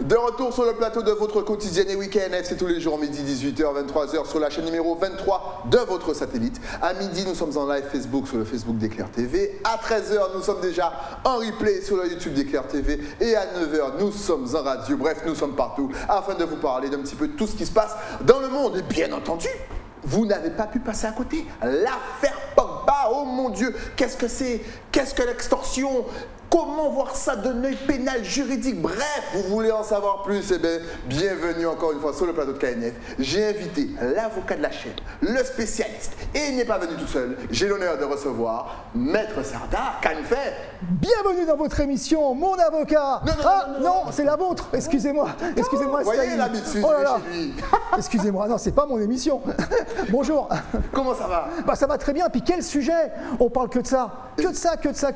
De retour sur le plateau de votre quotidien et week-end, c'est tous les jours midi 18h, 23h sur la chaîne numéro 23 de votre satellite. À midi, nous sommes en live Facebook sur le Facebook d'Éclair TV. À 13h, nous sommes déjà en replay sur le YouTube d'Éclair TV. Et à 9h, nous sommes en radio. Bref, nous sommes partout afin de vous parler d'un petit peu de tout ce qui se passe dans le monde. Et bien entendu, vous n'avez pas pu passer à côté. L'affaire Pogba, oh mon Dieu, qu'est-ce que c'est? Qu'est-ce que l'extorsion? Comment voir ça d'un œil pénal, juridique? Bref, vous voulez en savoir plus? Eh bien, bienvenue encore une fois sur le plateau de KNF. J'ai invité l'avocat de la chaîne, le spécialiste, et il n'est pas venu tout seul. J'ai l'honneur de recevoir Maître Sardar. Qu'en fait? Bienvenue dans votre émission, mon avocat. Non, c'est la vôtre. Excusez-moi. Excusez-moi. Vous voyez l'habitude chez lui. Excusez-moi, non, c'est pas mon émission. Bonjour. Comment ça va? Bah, ça va très bien. Puis quel sujet? On parle que de ça. Que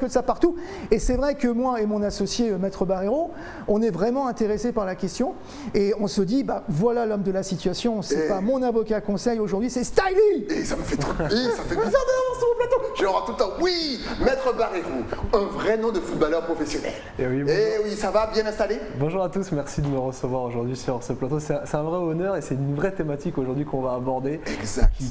de ça partout. Et c'est vrai que moi et mon associé Maître Barrero, on est vraiment intéressés par la question et on se dit, bah voilà l'homme de la situation, c'est pas mon avocat conseil aujourd'hui, c'est Styly. Et ça me fait trop ça fait bizarre d'avoir sur mon plateau. Je rentre tout le temps, oui, Maître Barrero, un vrai nom de footballeur professionnel. Et oui, oui, ça va, bien installé? Bonjour à tous, merci de me recevoir aujourd'hui sur ce plateau. C'est un vrai honneur et c'est une vraie thématique aujourd'hui qu'on va aborder,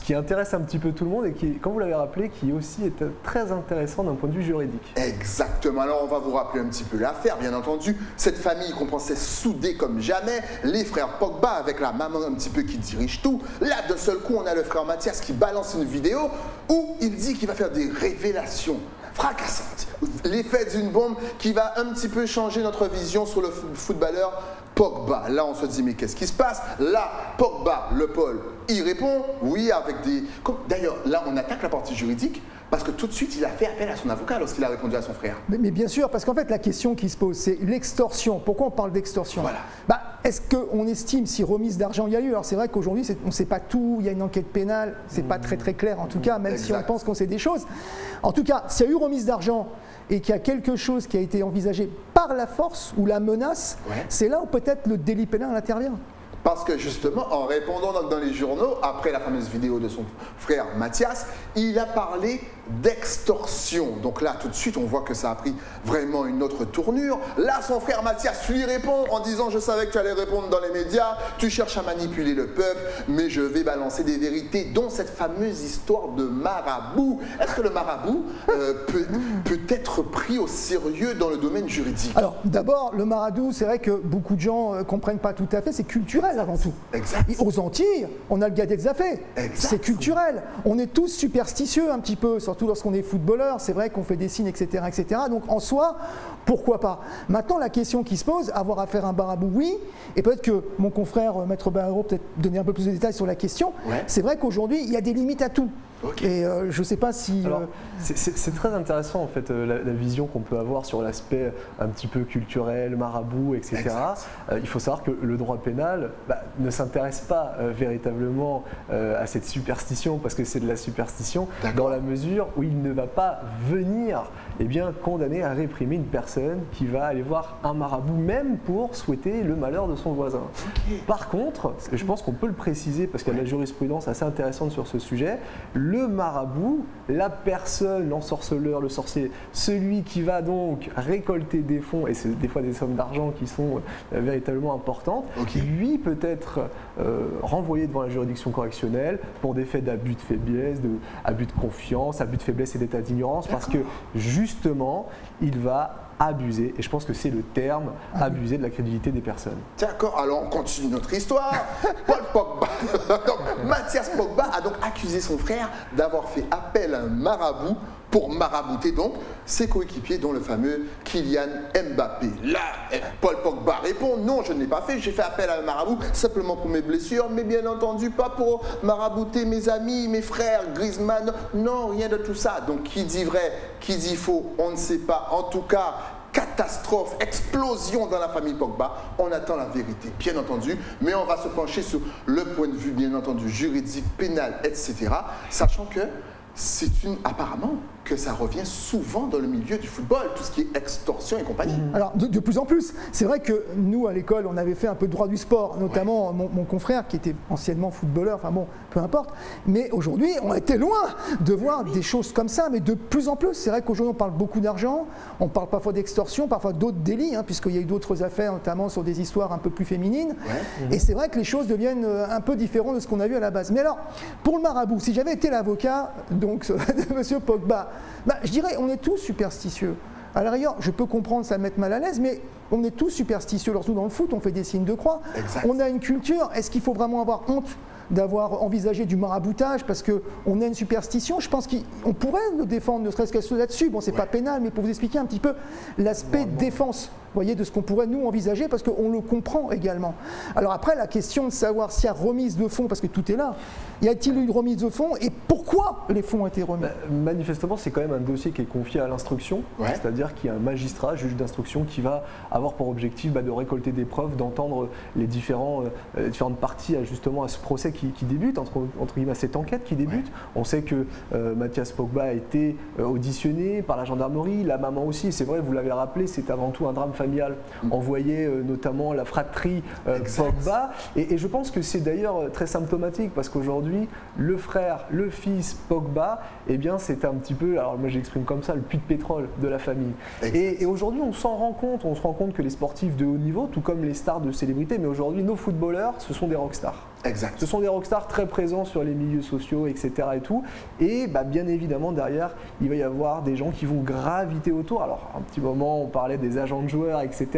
qui intéresse un petit peu tout le monde et qui, comme vous l'avez rappelé, qui aussi est très intéressant d'un point de vue juridique. Exactement, alors on va vous rappeler un petit peu l'affaire, bien entendu. Cette famille qu'on pensait soudée comme jamais, les frères Pogba avec la maman un petit peu qui dirige tout. Là, d'un seul coup, on a le frère Mathias qui balance une vidéo où il dit qu'il va faire des révélations fracassantes. L'effet d'une bombe qui va un petit peu changer notre vision sur le footballeur Pogba. Là, on se dit, mais qu'est-ce qui se passe? Là, Pogba, le Paul, il répond, oui, avec des... D'ailleurs, là, on attaque la partie juridique parce que tout de suite, il a fait appel à son avocat lorsqu'il a répondu à son frère. Mais bien sûr, parce qu'en fait, la question qui se pose, c'est l'extorsion. Pourquoi on parle d'extorsion? Voilà. Bah, est-ce qu'on estime si remise d'argent il y a eu? Alors c'est vrai qu'aujourd'hui, on ne sait pas tout, il y a une enquête pénale, c'est pas très clair en tout cas, même si on pense qu'on sait des choses. En tout cas, s'il y a eu remise d'argent et qu'il y a quelque chose qui a été envisagé par la force ou la menace, c'est là où peut-être le délit pénal intervient. Parce que justement, en répondant dans les journaux, après la fameuse vidéo de son frère Mathias, il a parlé d'extorsion. Donc là, tout de suite, on voit que ça a pris vraiment une autre tournure. Là, son frère Mathias lui répond en disant « Je savais que tu allais répondre dans les médias, tu cherches à manipuler le peuple, mais je vais balancer des vérités, dont cette fameuse histoire de marabout. » Est-ce que le marabout peut être pris au sérieux dans le domaine juridique? Alors, d'abord, le marabout, c'est vrai que beaucoup de gens ne comprennent pas tout à fait, c'est culturel avant tout. Exact. Aux Antilles, on a le Gadet de Zafé. C'est culturel. On est tous superstitieux un petit peu, surtout lorsqu'on est footballeur. C'est vrai qu'on fait des signes, etc., etc. Donc en soi, pourquoi pas? Maintenant, la question qui se pose, avoir affaire à un marabout, oui. Et peut-être que mon confrère Maître Barrero peut-être donner un peu plus de détails sur la question. C'est vrai qu'aujourd'hui, il y a des limites à tout. Et je ne sais pas si... C'est très intéressant en fait la vision qu'on peut avoir sur l'aspect un petit peu culturel, marabout, etc. Il faut savoir que le droit pénal ne s'intéresse pas véritablement à cette superstition, parce que c'est de la superstition dans la mesure où il ne va pas venir condamner à réprimer une personne qui va aller voir un marabout même pour souhaiter le malheur de son voisin. Par contre, je pense qu'on peut le préciser parce qu'il y a de la jurisprudence assez intéressante sur ce sujet, le marabout, la personne, l'ensorceleur, le sorcier, celui qui va donc récolter des fonds, et c'est des fois des sommes d'argent qui sont véritablement importantes, lui peut être renvoyé devant la juridiction correctionnelle pour des faits d'abus de faiblesse, d'abus de confiance, abus de faiblesse et d'état d'ignorance, parce que justement, il va abuser, et je pense que c'est le terme, abuser de la crédibilité des personnes. D'accord, alors on continue notre histoire. Paul Pogba, donc, Mathias Pogba a donc accusé son frère d'avoir fait appel à un marabout pour marabouter donc ses coéquipiers, dont le fameux Kylian Mbappé. Là, Paul Pogba répond: non, je ne l'ai pas fait, j'ai fait appel à un marabout simplement pour mes blessures, mais bien entendu pas pour marabouter mes amis, mes frères, Griezmann, non, rien de tout ça. Donc qui dit vrai, qui dit faux, on ne sait pas. En tout cas, catastrophe, explosion dans la famille Pogba. On attend la vérité, bien entendu, mais on va se pencher sur le point de vue, bien entendu, juridique, pénal, etc. Sachant que c'est apparemment, que ça revient souvent dans le milieu du football, tout ce qui est extorsion et compagnie. Alors, de plus en plus, c'est vrai que nous, à l'école, on avait fait un peu de droit du sport, notamment mon confrère qui était anciennement footballeur, enfin bon, peu importe. Mais aujourd'hui, on était loin de voir des choses comme ça, mais de plus en plus. C'est vrai qu'aujourd'hui, on parle beaucoup d'argent, on parle parfois d'extorsion, parfois d'autres délits, hein, puisqu'il y a eu d'autres affaires, notamment sur des histoires un peu plus féminines. Et c'est vrai que les choses deviennent un peu différentes de ce qu'on a vu à la base. Mais alors, pour le marabout, si j'avais été l'avocat donc, de M. Pogba, je dirais, on est tous superstitieux. À la rigueur, je peux comprendre, ça me met mal à l'aise, mais on est tous superstitieux. Lorsque dans le foot, on fait des signes de croix. Exact. On a une culture. Est-ce qu'il faut vraiment avoir honte d'avoir envisagé du maraboutage parce qu'on a une superstition? Je pense qu'on pourrait le défendre, ne serait-ce que là-dessus. Bon, c'est pas pénal, mais pour vous expliquer un petit peu l'aspect défense, vous voyez, de ce qu'on pourrait nous envisager, parce qu'on le comprend également. Alors après, la question de savoir s'il y a remise de fonds, parce que tout est là, y a-t-il eu remise de fonds et pourquoi les fonds ont été remis? Manifestement, c'est quand même un dossier qui est confié à l'instruction, c'est-à-dire qu'il y a un magistrat, juge d'instruction, qui va avoir pour objectif de récolter des preuves, d'entendre les différentes parties justement à ce procès qui débute, entre guillemets, à cette enquête qui débute. On sait que Mathias Pogba a été auditionné par la gendarmerie, la maman aussi, c'est vrai, vous l'avez rappelé, c'est avant tout un drame familial. On voyait notamment la fratrie Pogba, et je pense que c'est d'ailleurs très symptomatique, parce qu'aujourd'hui, le frère, le fils Pogba, eh bien c'est un petit peu, alors moi j'exprime comme ça, le puits de pétrole de la famille. Et aujourd'hui on s'en rend compte, on se rend compte que les sportifs de haut niveau, tout comme les stars de célébrité, mais aujourd'hui nos footballeurs, ce sont des rockstars. Exact. Ce sont des rockstars très présents sur les milieux sociaux, etc. et tout. Et bien évidemment, derrière, il va y avoir des gens qui vont graviter autour. Alors, un petit moment, on parlait des agents de joueurs, etc.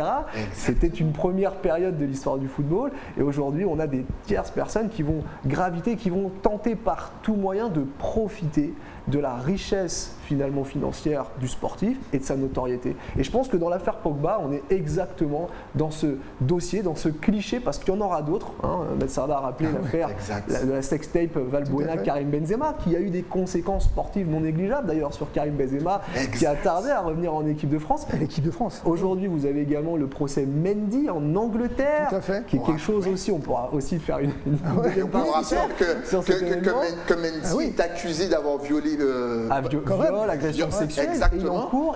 C'était une première période de l'histoire du football. Et aujourd'hui, on a des tierces personnes qui vont graviter, qui vont tenter par tout moyen de profiter de la richesse finalement financière du sportif et de sa notoriété. Et je pense que dans l'affaire Pogba, on est exactement dans ce dossier, dans ce cliché, parce qu'il y en aura d'autres. Maître Sarda a rappelé l'affaire de la sextape Valbuena-Karim Benzema, qui a eu des conséquences sportives non négligeables d'ailleurs sur Karim Benzema, qui a tardé à revenir en équipe de France. L'équipe de France. Aujourd'hui, vous avez également le procès Mendy en Angleterre, qui est quelque chose aussi, on pourra aussi faire une on rappelle que Mendy est accusé d'avoir violé viol, agression sexuelle, et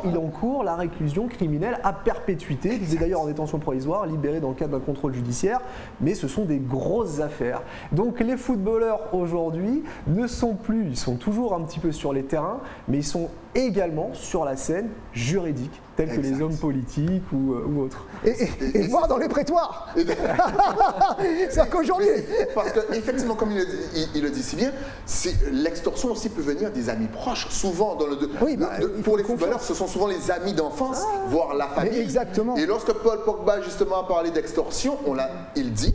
il encourt la réclusion criminelle à perpétuité. Il est d'ailleurs en détention provisoire, libéré dans le cadre d'un contrôle judiciaire, mais ce sont des grosses affaires. Donc les footballeurs aujourd'hui ne sont plus, ils sont toujours un petit peu sur les terrains, mais ils sont également sur la scène juridique, tels que les hommes politiques ou autres. Et voir dans les prétoires. C'est-à-dire qu'aujourd'hui... Parce qu'effectivement, comme il le dit si bien, l'extorsion aussi peut venir des amis proches. Souvent, pour les footballeurs, ce sont souvent les amis d'enfance, voire la famille. Exactement. Et lorsque Paul Pogba, justement, a parlé d'extorsion, il dit,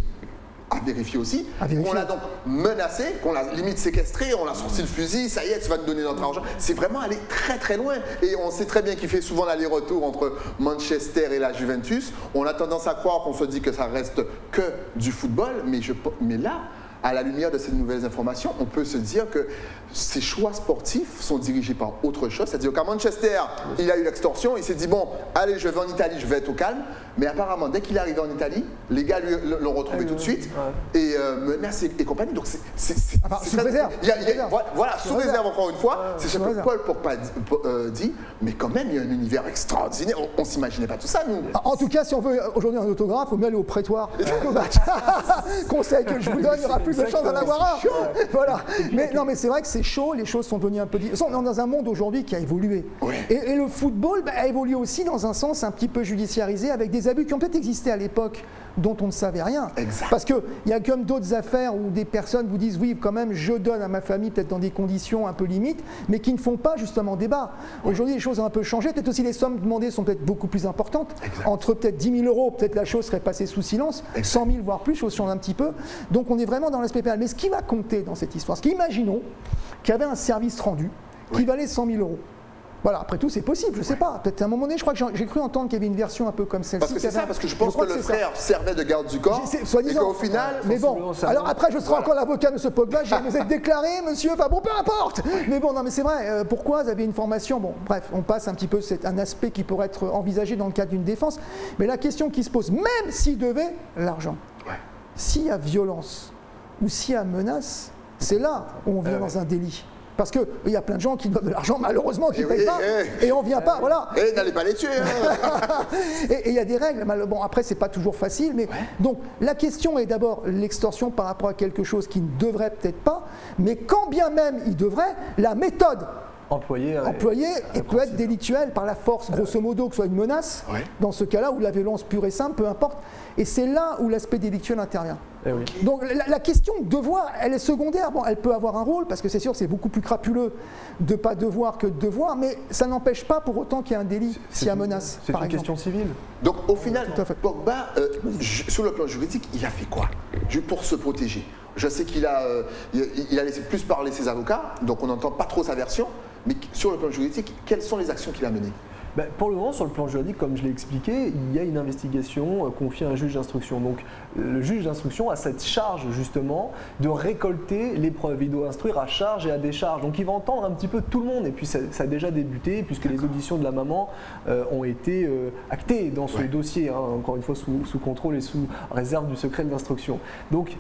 à vérifier aussi, on l'a donc menacé, qu'on l'a limite séquestré, on l'a sorti le fusil, ça y est, tu vas te donner notre argent. C'est vraiment aller très très loin. Et on sait très bien qu'il fait souvent l'aller-retour entre Manchester et la Juventus. On a tendance à croire qu'on se dit que ça reste que du football, mais là, à la lumière de ces nouvelles informations, on peut se dire que ces choix sportifs sont dirigés par autre chose. C'est-à-dire qu'à Manchester, il a eu l'extorsion, il s'est dit, bon, allez, je vais en Italie, je vais être au calme. Mais apparemment, dès qu'il est arrivé en Italie, les gars l'ont retrouvé tout de suite et menacé et compagnie. Donc c'est sous réserve. Voilà, sous réserve encore une fois. C'est ce que Paul Pogba dit. Mais quand même, il y a un univers extraordinaire. On ne s'imaginait pas tout ça, nous. En tout cas, si on veut aujourd'hui un autographe, il faut mieux aller au prétoire. Conseil que je vous donne, il y aura plus de chance d'en avoir un. Voilà. Mais non, mais c'est vrai que c'est chaud, les choses sont devenues un peu différentes. On est dans un monde aujourd'hui qui a évolué. Et le football a évolué aussi dans un sens un petit peu judiciarisé, avec des abus qui ont peut-être existé à l'époque dont on ne savait rien. Parce qu'il y a comme d'autres affaires où des personnes vous disent oui, quand même, je donne à ma famille peut-être dans des conditions un peu limites, mais qui ne font pas justement débat. Aujourd'hui, les choses ont un peu changé. Peut-être aussi les sommes demandées sont peut-être beaucoup plus importantes. Entre peut-être 10 000 euros, peut-être la chose serait passée sous silence. 100 000, voire plus, chose change un petit peu. Donc on est vraiment dans l'aspect pénal. Mais ce qui va compter dans cette histoire, imaginons qu'il y avait un service rendu qui valait 100 000 euros. Voilà, après tout, c'est possible, je ne sais pas. Peut-être à un moment donné, je crois que j'ai cru entendre qu'il y avait une version un peu comme celle-ci. Parce que c'est ça, parce que je pense que le frère servait de garde du corps. Et qu'au final. Mais bon, alors après, je serai encore l'avocat de M. Pogba. Vous êtes déclaré, monsieur. Enfin bon, peu importe. Mais bon, non, mais c'est vrai. Pourquoi vous avez une formation? Bon, bref, on passe un petit peu. C'est un aspect qui pourrait être envisagé dans le cadre d'une défense. Mais la question qui se pose, même s'il devait l'argent, s'il y a violence ou s'il y a menace, c'est là où on vient dans un délit. Parce qu'il y a plein de gens qui donnent de l'argent, malheureusement, qui ne payent pas, et on ne vient pas, voilà. Et n'allez pas les tuer. Et il y a des règles, bon après c'est pas toujours facile, mais donc la question est d'abord l'extorsion par rapport à quelque chose qui ne devrait peut-être pas, mais quand bien même il devrait, la méthode employée et peut être délictuelle par la force, grosso modo, que ce soit une menace, dans ce cas-là, ou la violence pure et simple, peu importe, et c'est là où l'aspect délictuel intervient. Donc la question de devoir, elle est secondaire. Bon, elle peut avoir un rôle, parce que c'est sûr que c'est beaucoup plus crapuleux de ne pas devoir que de devoir, mais ça n'empêche pas pour autant qu'il y ait un délit s'il y a menace. C'est une question civile. Donc au final, Pogba, sur le plan juridique, il a fait quoi pour se protéger? Je sais qu'il a laissé plus parler ses avocats, donc on n'entend pas trop sa version, mais sur le plan juridique, quelles sont les actions qu'il a menées? Pour le moment, sur le plan juridique, comme je l'ai expliqué, il y a une investigation confiée à un juge d'instruction. Donc le juge d'instruction a cette charge justement de récolter les preuves. Il doit instruire à charge et à décharge. Donc il va entendre un petit peu tout le monde. Et puis ça a déjà débuté puisque les auditions de la maman ont été actées dans ce dossier, hein, encore une fois sous contrôle et sous réserve du secret de l'instruction. Donc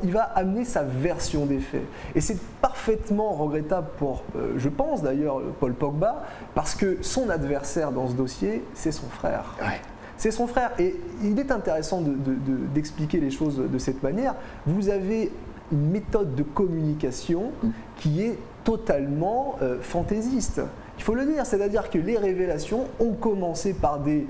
il va amener sa version des faits. Et c'est parfaitement regrettable pour, je pense d'ailleurs, Paul Pogba, parce que son adversaire dans ce dossier, c'est son frère. C'est son frère. Et il est intéressant d'expliquer les choses de cette manière. Vous avez une méthode de communication qui est totalement fantaisiste. Il faut le dire, c'est-à-dire que les révélations ont commencé par des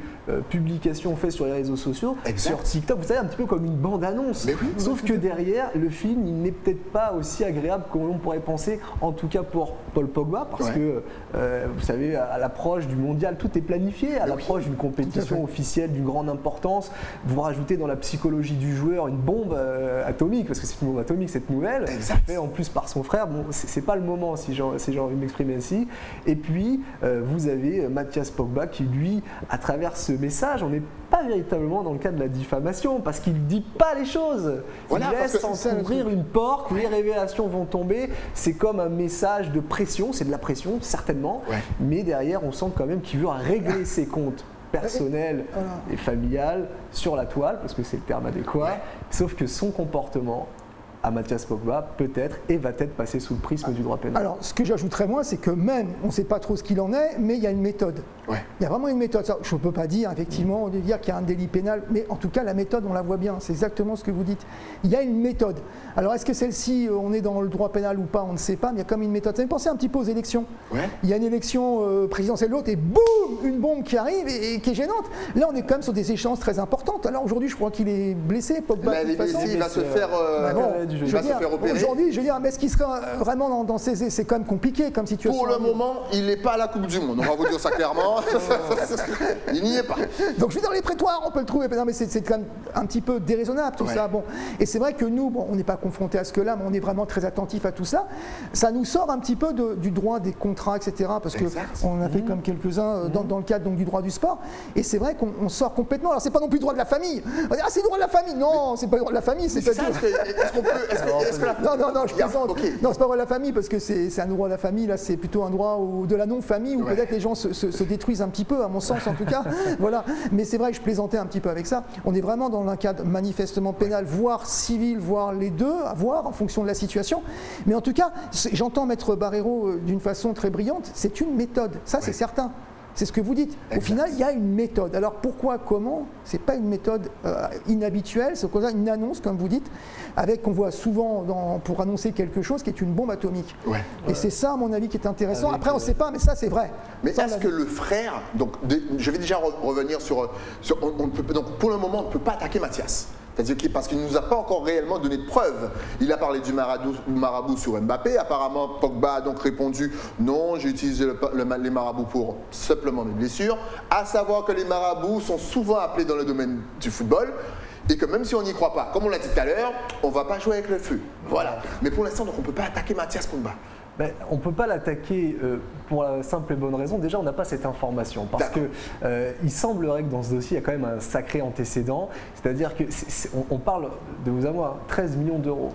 publications faites sur les réseaux sociaux, sur TikTok, vous savez, un petit peu comme une bande-annonce. Sauf que derrière, le film, il n'est peut-être pas aussi agréable comme on pourrait penser, en tout cas pour Paul Pogba, parce que, vous savez, à l'approche du mondial, tout est planifié, à l'approche d'une compétition officielle d'une grande importance, vous rajoutez dans la psychologie du joueur une bombe atomique, parce que c'est une bombe atomique cette nouvelle, faite en plus par son frère, bon, c'est pas le moment si j'ai envie de m'exprimer ainsi, et puis vous avez Mathias Pogba qui lui, à travers ce message, on n'est pas véritablement dans le cas de la diffamation parce qu'il ne dit pas les choses. Il laisse s'ouvrir une porte, les révélations vont tomber. C'est comme un message de pression, c'est de la pression certainement, mais derrière on sent quand même qu'il veut régler ses comptes personnel et familial sur la toile, parce que c'est le terme adéquat, sauf que son comportement à Mathias Pogba peut-être et va être passé sous le prisme du droit pénal. Alors ce que j'ajouterais moi, c'est que même, on ne sait pas trop ce qu'il en est, mais il y a une méthode. Il y a vraiment une méthode. Je ne peux pas dire effectivement dire qu'il y a un délit pénal, mais en tout cas la méthode on la voit bien, c'est exactement ce que vous dites. Il y a une méthode. Alors est-ce que celle-ci, on est dans le droit pénal ou pas, on ne sait pas, mais il y a comme une méthode. Ça me fait penser un petit peu aux élections. Il y a une élection présidentielle l'autre et boum, une bombe qui arrive et qui est gênante. Là on est quand même sur des échéances très importantes. Alors aujourd'hui je crois qu'il est blessé, Pogba. Il est blessé, il va se faire opérer. Aujourd'hui, je veux dire, mais est-ce qu'il sera vraiment dans ces... C'est quand même compliqué comme situation. Pour le moment, il n'est pas à la Coupe du Monde. On va vous dire ça clairement. Il n'y est pas. Donc je veux dire, dans les prétoires, on peut le trouver. Non, mais c'est quand même un petit peu déraisonnable tout ça. Bon. Et c'est vrai que nous, on n'est pas confrontés à ce que là, mais on est vraiment très attentifs à tout ça. Ça nous sort un petit peu du droit des contrats, etc. Parce qu'on a fait comme quelques-uns dans le cadre donc, du droit du sport. Et c'est vrai qu'on sort complètement. Alors c'est pas non plus le droit de la famille. On va dire, c'est le droit de la famille. Non, c'est pas le droit de la famille. C'est ça. Est-ce qu'on peut... Non, je plaisante. Non, c'est pas le droit de la famille parce que c'est un droit de la famille. Là, c'est plutôt un droit de la non-famille où peut-être les gens se détruisent un petit peu, à mon sens en tout cas. Voilà. Mais c'est vrai que je plaisantais un petit peu avec ça. On est vraiment dans un cadre manifestement pénal, voire civil, voire les deux, à voir en fonction de la situation. Mais en tout cas, j'entends Maître Barreiro d'une façon très brillante. C'est une méthode. Ça, c'est certain. C'est ce que vous dites. Au final, il y a une méthode. Alors pourquoi, comment? C'est pas une méthode inhabituelle, c'est une annonce, comme vous dites, avec qu'on voit souvent pour annoncer quelque chose qui est une bombe atomique. Et c'est ça, à mon avis, qui est intéressant. Après, on ne sait pas, mais ça, c'est vrai. Mais est-ce que le frère, donc je vais déjà revenir sur donc pour le moment, on ne peut pas attaquer Mathias. C'est-à-dire parce qu'il ne nous a pas encore réellement donné de preuves. Il a parlé du marabout sur Mbappé. Apparemment, Pogba a donc répondu « Non, j'ai utilisé les marabouts pour simplement mes blessures ». À savoir que les marabouts sont souvent appelés dans le domaine du football et que même si on n'y croit pas, comme on l'a dit tout à l'heure, on ne va pas jouer avec le feu. Voilà. Mais pour l'instant, on ne peut pas attaquer Mathias Pogba. On ne peut pas l'attaquer pour la simple et bonne raison. Déjà, on n'a pas cette information. Parce qu'il semblerait que dans ce dossier, il y a quand même un sacré antécédent. C'est-à-dire qu'on parle, de vous à moi, 13 millions d'euros.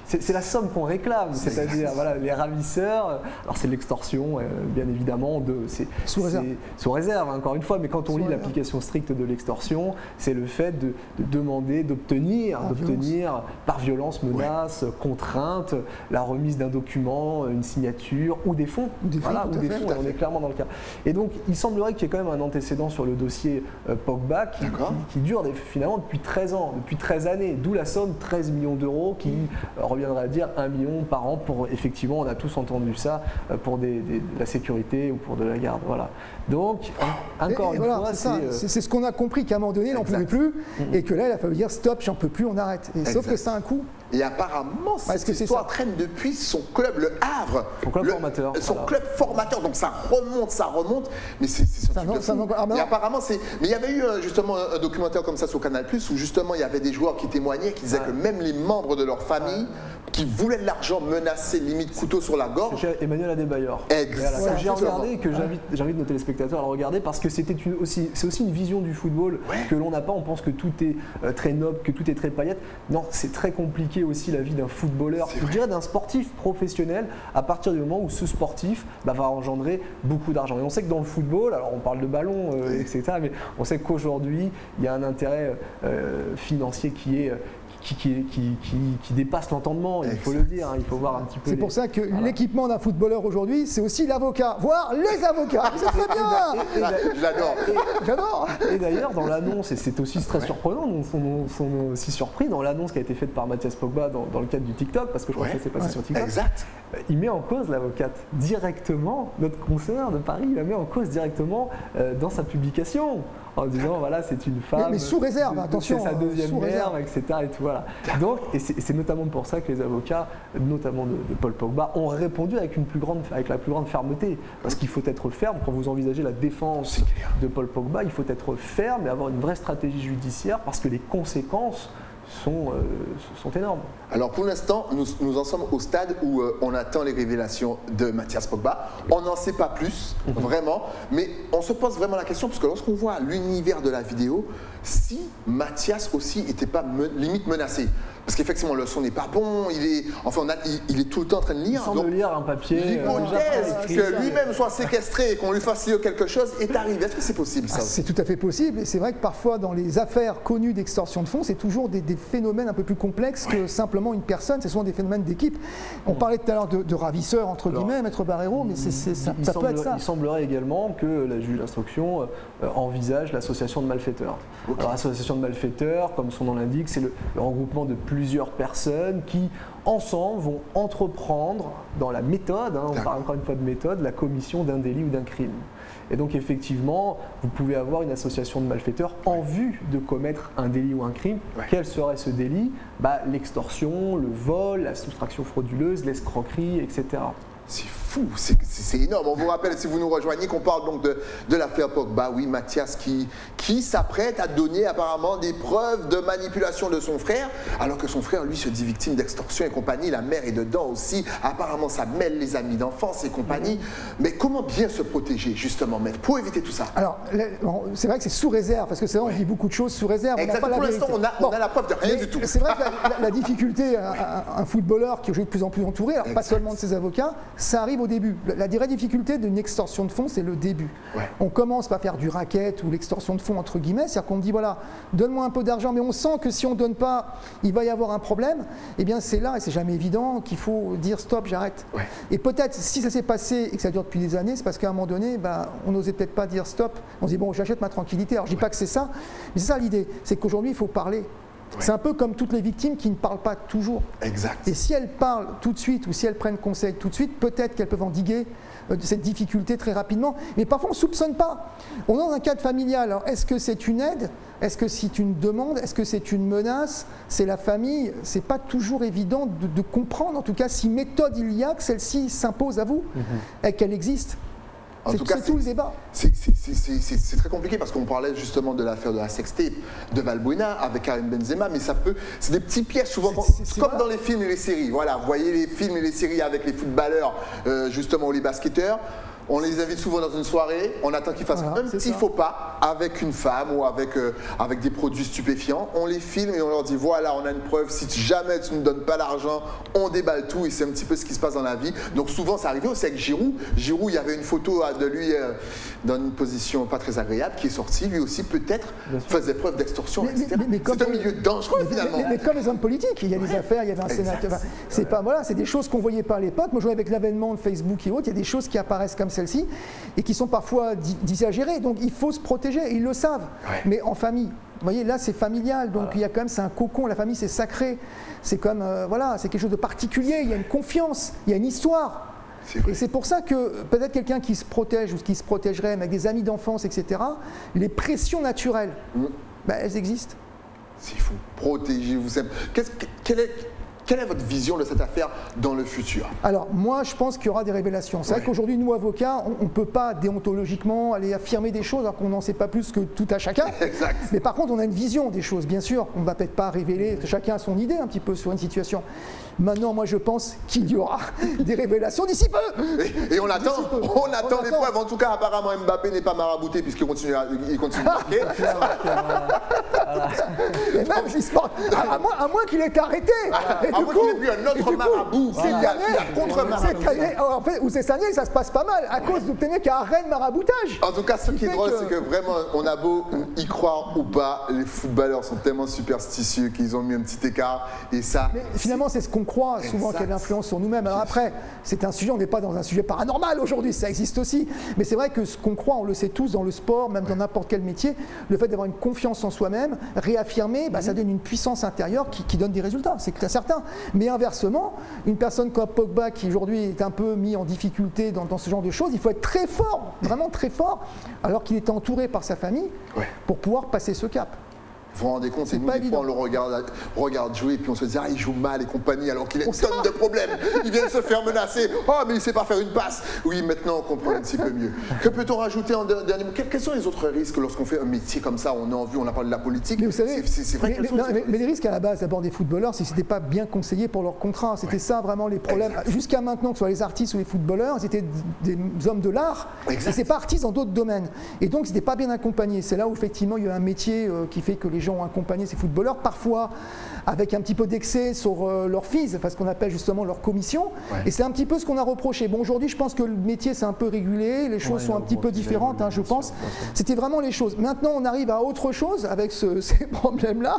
C'est la somme qu'on réclame, c'est-à-dire voilà, les ravisseurs, alors c'est de l'extorsion, bien évidemment, sous réserve. Sous réserve, encore une fois, mais quand on lit l'application stricte de l'extorsion, c'est le fait de demander, d'obtenir par violence, menace, contrainte, la remise d'un document, une signature ou des fonds. On est clairement dans le cas. Et donc, il semblerait qu'il y ait quand même un antécédent sur le dossier Pogba qui dure finalement depuis 13 ans, depuis 13 années, d'où la somme 13 millions d'euros qui reviendrait à dire 1 million par an pour, effectivement, on a tous entendu ça, pour de la sécurité ou pour de la garde. Voilà. Donc, encore une fois, c'est ce qu'on a compris qu'à un moment donné, il n'en pouvait plus et que là, il a fallu dire stop, j'en peux plus, on arrête. Sauf que ça a un coût. Et apparemment, cette histoire traîne depuis son club, le Havre. Son club formateur. Son club formateur, donc ça remonte. Mais c'est et apparemment, mais il y avait eu justement un documentaire comme ça sur Canal+, où justement il y avait des joueurs qui témoignaient, qui disaient que même les membres de leur famille qui voulaient de l'argent menaçaient limite couteau sur la gorge. C'est Emmanuel Adebayor. Exactement. J'ai regardé, que j'invite nos téléspectateurs à le regarder parce que c'est aussi une vision du football que l'on n'a pas. On pense que tout est très noble, que tout est très paillette. Non, c'est très compliqué aussi la vie d'un footballeur, je dirais d'un sportif professionnel, à partir du moment où ce sportif va engendrer beaucoup d'argent. Et on sait que dans le football, alors on parle de ballon, etc., mais on sait qu'aujourd'hui, il y a un intérêt financier qui dépasse l'entendement, il faut le dire, il faut voir un petit peu. C'est pour ça que l'équipement d'un footballeur aujourd'hui, c'est aussi l'avocat, voire les avocats. C'est très bien. J'adore. Et d'ailleurs, dans l'annonce, et c'est aussi très surprenant, on sont aussi surpris dans l'annonce qui a été faite par Mathias Pogba dans le cadre du TikTok, parce que je crois que ça s'est passé sur TikTok. Exact. Il met en cause l'avocate directement, notre consoeur de Paris, il la met en cause directement dans sa publication. En disant, voilà, c'est une femme. Mais sous réserve, attention. C'est sa deuxième mère, etc. Et tout, voilà. Donc, et c'est notamment pour ça que les avocats, notamment de Paul Pogba, ont répondu avec la plus grande fermeté. Parce qu'il faut être ferme. Quand vous envisagez la défense de Paul Pogba, il faut être ferme et avoir une vraie stratégie judiciaire parce que les conséquences sont énormes. Alors pour l'instant, nous en sommes au stade où on attend les révélations de Mathias Pogba. On n'en sait pas plus, vraiment, mais on se pose vraiment la question, parce que lorsqu'on voit l'univers de la vidéo, si Mathias aussi n'était pas limite menacé. Parce qu'effectivement, le son n'est pas bon, il est tout le temps en train de lire. Il semble lire un papier. L'hypothèse que lui-même soit séquestré et qu'on lui fasse lire quelque chose est arrivée. Est-ce que c'est possible ça? C'est tout à fait possible. Et c'est vrai que parfois, dans les affaires connues d'extorsion de fonds, c'est toujours des phénomènes un peu plus complexes que simplement une personne. C'est souvent des phénomènes d'équipe. On parlait tout à l'heure de ravisseurs, entre guillemets, Maître Barrero, mais ça peut être ça. Il semblerait également que la juge d'instruction envisage l'association de malfaiteurs. Alors, l'association de malfaiteurs, comme son nom l'indique, c'est le regroupement de plusieurs personnes qui, ensemble, vont entreprendre dans la méthode, on parle encore une fois de méthode, la commission d'un délit ou d'un crime. Et donc, effectivement, vous pouvez avoir une association de malfaiteurs en vue de commettre un délit ou un crime. Quel serait ce délit? L'extorsion, le vol, la soustraction frauduleuse, l'escroquerie, etc. C'est fou, c'est énorme. On vous rappelle, si vous nous rejoignez, qu'on parle donc de l'affaire Pogba. Oui, Mathias qui s'apprête à donner apparemment des preuves de manipulation de son frère, alors que son frère, lui, se dit victime d'extorsion et compagnie. La mère est dedans aussi. Apparemment, ça mêle les amis d'enfance et compagnie. Mais comment bien se protéger, justement, maître, pour éviter tout ça? Alors, c'est vrai que c'est sous réserve, parce que c'est vrai, on dit beaucoup de choses sous réserve. Exactement. Pour l'instant, on a la preuve de rien du tout. C'est vrai que la difficulté, un footballeur qui est de plus en plus entouré, alors pas seulement de ses avocats, ça arrive au début. La vraie difficulté d'une extorsion de fonds, c'est le début. On commence par faire du racket ou l'extorsion de fonds entre guillemets, c'est-à-dire qu'on me dit voilà, donne-moi un peu d'argent, mais on sent que si on ne donne pas, il va y avoir un problème. Eh bien c'est là, et c'est jamais évident, qu'il faut dire stop, j'arrête. Et peut-être, si ça s'est passé et que ça dure depuis des années, c'est parce qu'à un moment donné, on n'osait peut-être pas dire stop. On se dit bon, j'achète ma tranquillité. Alors je dis pas que c'est ça, mais c'est ça l'idée, c'est qu'aujourd'hui il faut parler. C'est un peu comme toutes les victimes qui ne parlent pas toujours. Exact. Et si elles parlent tout de suite ou si elles prennent conseil tout de suite, peut-être qu'elles peuvent endiguer cette difficulté très rapidement. Mais parfois, on ne soupçonne pas. On est dans un cadre familial. Alors, est-ce que c'est une aide? Est-ce que c'est une demande? Est-ce que c'est une menace? C'est la famille. Ce n'est pas toujours évident de comprendre, en tout cas, si méthode il y a, que celle-ci s'impose à vous et qu'elle existe. En tout cas, c'est tout le débat. C'est très compliqué parce qu'on parlait justement de l'affaire de la sextape de Valbuena avec Karim Benzema, mais c'est des petits pièges souvent, comme dans les films et les séries. Voilà, vous voyez les films et les séries avec les footballeurs justement ou les basketteurs. On les invite souvent dans une soirée, on attend qu'ils fassent un petit faux pas avec une femme ou avec des produits stupéfiants. On les filme et on leur dit voilà, on a une preuve, si jamais tu ne donnes pas l'argent, on déballe tout et c'est un petit peu ce qui se passe dans la vie. Donc souvent, ça arrivait aussi avec Giroud. Giroud, il y avait une photo de lui dans une position pas très agréable qui est sortie. Lui aussi, peut-être, faisait preuve d'extorsion, etc. C'est un milieu dangereux finalement. Mais comme les hommes politiques, il y a des affaires, il y avait un sénateur. Enfin, c'est pas, voilà, c'est des choses qu'on ne voyait pas à l'époque. Moi, je vois avec l'avènement de Facebook et autres, il y a des choses qui apparaissent comme celle-ci et qui sont parfois difficiles à gérer. Donc il faut se protéger, ils le savent. Mais en famille, vous voyez, là c'est familial, donc il y a quand même, c'est un cocon, la famille c'est sacré. C'est comme, voilà, c'est quelque chose de particulier, il y a une confiance, il y a une histoire. Et c'est pour ça que peut-être quelqu'un qui se protège ou qui se protégerait avec des amis d'enfance, etc., les pressions naturelles, elles existent. Il faut protéger vous. Quelle est votre vision de cette affaire dans le futur? Alors, moi, je pense qu'il y aura des révélations. C'est vrai qu'aujourd'hui, nous, avocats, on ne peut pas déontologiquement aller affirmer des choses alors qu'on n'en sait pas plus que tout à chacun. Exact. Mais par contre, on a une vision des choses, bien sûr. On ne va peut-être pas révéler, chacun a son idée un petit peu sur une situation. Maintenant, moi, je pense qu'il y aura des révélations d'ici peu. Et on attend, on attend les preuves. En tout cas, apparemment, Mbappé n'est pas marabouté puisqu'il continue à marquer. Et même, à moins qu'il ait arrêté. À moins qu'il ait pris un autre marabout, qu'il y a contre-marabout. En fait, où c'est Sagné, ça se passe pas mal, à cause d'obtenir qu'il y a un reine maraboutage. En tout cas, ce qui est drôle, c'est que vraiment, on a beau y croire ou pas, les footballeurs sont tellement superstitieux qu'ils ont mis un petit écart. Et ça. Mais finalement, c'est ce qu'on croit souvent qu'il y a de l'influence sur nous-mêmes. Alors après, c'est un sujet, on n'est pas dans un sujet paranormal aujourd'hui, ça existe aussi. Mais c'est vrai que ce qu'on croit, on le sait tous dans le sport, même dans n'importe quel métier, le fait d'avoir une confiance en soi-même, réaffirmer, ça donne une puissance intérieure qui donne des résultats, c'est certain. Mais inversement, une personne comme Pogba qui aujourd'hui est un peu mis en difficulté dans ce genre de choses, il faut être très fort, vraiment très fort, alors qu'il était entouré par sa famille pour pouvoir passer ce cap. Vous vous rendez compte, c'est nous, des fois, on le regarde jouer et puis on se dit, il joue mal et compagnie, alors qu'il a une tonne de problèmes. Il vient de se faire menacer. Oh, mais il ne sait pas faire une passe. Oui, maintenant, on comprend un petit peu mieux. Que peut-on rajouter en dernier mot? Quels sont les autres risques lorsqu'on fait un métier comme ça? On a envie, on a parlé de la politique. Mais vous savez, c'est vrai mais les risques à la base, d'abord des footballeurs, c'est que ce n'était pas bien conseillé pour leur contrat. C'était ça vraiment les problèmes. Jusqu'à maintenant, que ce soit les artistes ou les footballeurs, ils étaient des hommes de l'art. Et ce n'est pas artistes dans d'autres domaines. Et donc, ce n'était pas bien accompagné. C'est là où, effectivement, il y a un métier qui fait que les gens ont accompagné ces footballeurs, parfois avec un petit peu d'excès sur leur fees, enfin ce qu'on appelle justement leur commission. Et c'est un petit peu ce qu'on a reproché. Bon, aujourd'hui, je pense que le métier s'est un peu régulé, les choses sont un petit peu différentes, je pense. C'était vraiment les choses. Maintenant, on arrive à autre chose avec ces problèmes-là.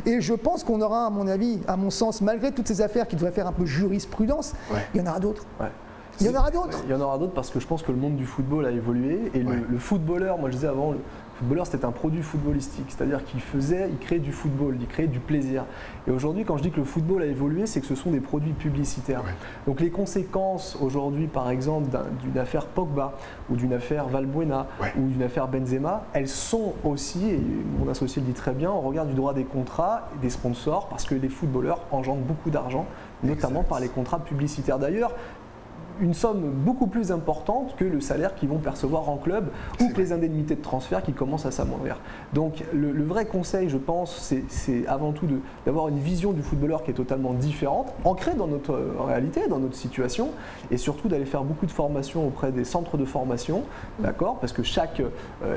Et je pense qu'on aura, à mon avis, à mon sens, malgré toutes ces affaires qui devraient faire un peu jurisprudence, il y en aura d'autres. Il y en aura d'autres. Il y en aura d'autres parce que je pense que le monde du football a évolué. Et le footballeur, moi je disais avant, le footballeur c'était un produit footballistique. C'est-à-dire qu'il créait du football, il créait du plaisir. Et aujourd'hui, quand je dis que le football a évolué, c'est que ce sont des produits publicitaires. Donc les conséquences aujourd'hui, par exemple, d'une affaire Pogba ou d'une affaire Valbuena ou d'une affaire Benzema, elles sont aussi, et mon associé le dit très bien, on regarde du droit des contrats et des sponsors parce que les footballeurs engendrent beaucoup d'argent, notamment par les contrats publicitaires. D'ailleurs, une somme beaucoup plus importante que le salaire qu'ils vont percevoir en club ou que les indemnités de transfert qui commencent à s'amoindrir. Donc le vrai conseil, je pense, c'est avant tout d'avoir une vision du footballeur qui est totalement différente, ancrée dans notre réalité, dans notre situation, et surtout d'aller faire beaucoup de formations auprès des centres de formation, d'accord, parce que chaque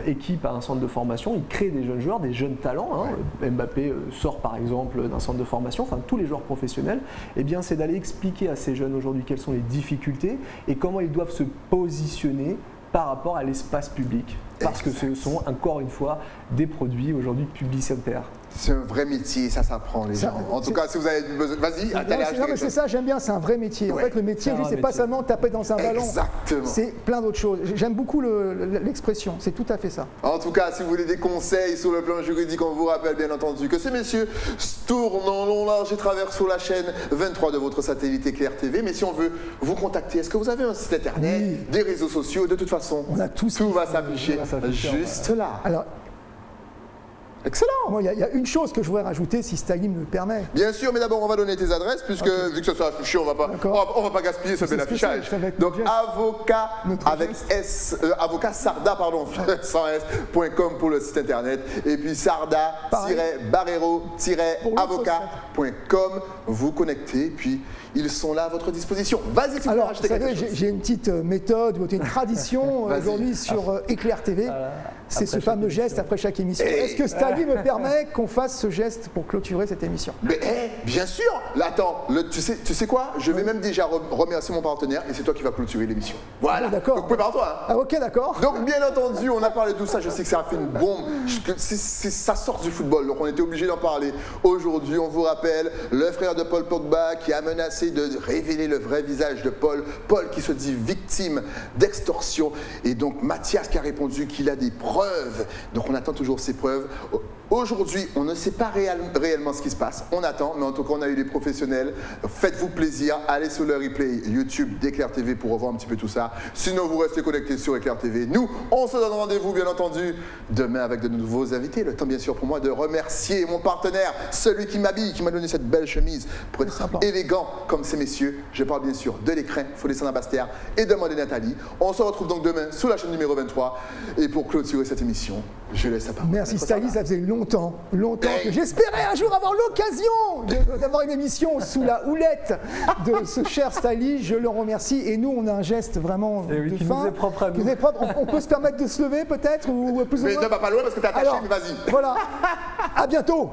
équipe a un centre de formation, il crée des jeunes joueurs, des jeunes talents. Mbappé sort par exemple d'un centre de formation, enfin tous les joueurs professionnels, eh bien c'est d'aller expliquer à ces jeunes aujourd'hui quelles sont les difficultés et comment ils doivent se positionner par rapport à l'espace public. Parce que ce sont, encore une fois, des produits aujourd'hui publicitaires. C'est un vrai métier, ça s'apprend les gens. En tout cas, si vous avez besoin, vas-y, non, mais c'est ça, j'aime bien, c'est un vrai métier. En fait, le métier, c'est pas seulement taper dans un ballon. Exactement. C'est plein d'autres choses. J'aime beaucoup l'expression, c'est tout à fait ça. En tout cas, si vous voulez des conseils sur le plan juridique, on vous rappelle bien entendu que ces messieurs tournent en long, large et travers sur la chaîne 23 de votre satellite Éclair TV. Mais si on veut vous contacter, est-ce que vous avez un site internet, des réseaux sociaux? De toute façon, on a tout va s'afficher juste là. Alors, Excellent. Moi, il y a une chose que je voudrais rajouter, si Styly me le permet. Bien sûr, mais d'abord on va donner tes adresses, puisque vu que ça sera affiché, on va pas gaspiller ce bel affichage. Donc avocat avec S, avocat Sarda, pardon, sans S.com pour le site internet, et puis sarda-barrero-avocat.com. Vous connectez, puis ils sont là à votre disposition. Vas-y, si alors, vous savez, j'ai une petite méthode, ou une tradition aujourd'hui sur Éclair TV. C'est ce fameux geste après chaque émission. Est-ce que Styly me permet qu'on fasse ce geste pour clôturer cette émission? Mais bien sûr. Là, attends, tu sais quoi? Je vais même déjà remercier mon partenaire et c'est toi qui vas clôturer l'émission. Voilà. D'accord. Donc prépare-toi. Hein. Ah, ok, d'accord. Donc bien entendu, on a parlé de tout ça. Je sais que ça a fait une bombe. Ça sort du football, donc on était obligé d'en parler. Aujourd'hui, on vous rappelle le frère de Paul Pogba qui a menacé de révéler le vrai visage de Paul. Paul qui se dit victime d'extorsion. Et donc Mathias qui a répondu qu'il a des preuves. Donc on attend toujours ces preuves. Aujourd'hui, on ne sait pas réellement ce qui se passe. On attend, mais en tout cas, on a eu des professionnels. Faites-vous plaisir. Allez sur le replay YouTube d'Éclair TV pour revoir un petit peu tout ça. Sinon, vous restez connectés sur Éclair TV. Nous, on se donne rendez-vous, bien entendu, demain avec de nouveaux invités. Le temps, bien sûr, pour moi de remercier mon partenaire, celui qui m'habille, qui m'a donné cette belle chemise pour être élégant comme ces messieurs. Je parle bien sûr de l'écran, il faut descendre à Bastère et demander Nathalie. On se retrouve donc demain sur la chaîne numéro 23. Et pour clôturer cette émission, je laisse la parole. Merci Styly, ça faisait longtemps que j'espérais un jour avoir l'occasion d'avoir une émission sous la houlette de ce cher Styly. Je le remercie et nous on a un geste vraiment de qui fin. nous est propre à nous. On peut se permettre de se lever peut-être ou plus ou Mais moins. ne va pas loin parce que t'es attaché, mais vas-y. Voilà. À bientôt.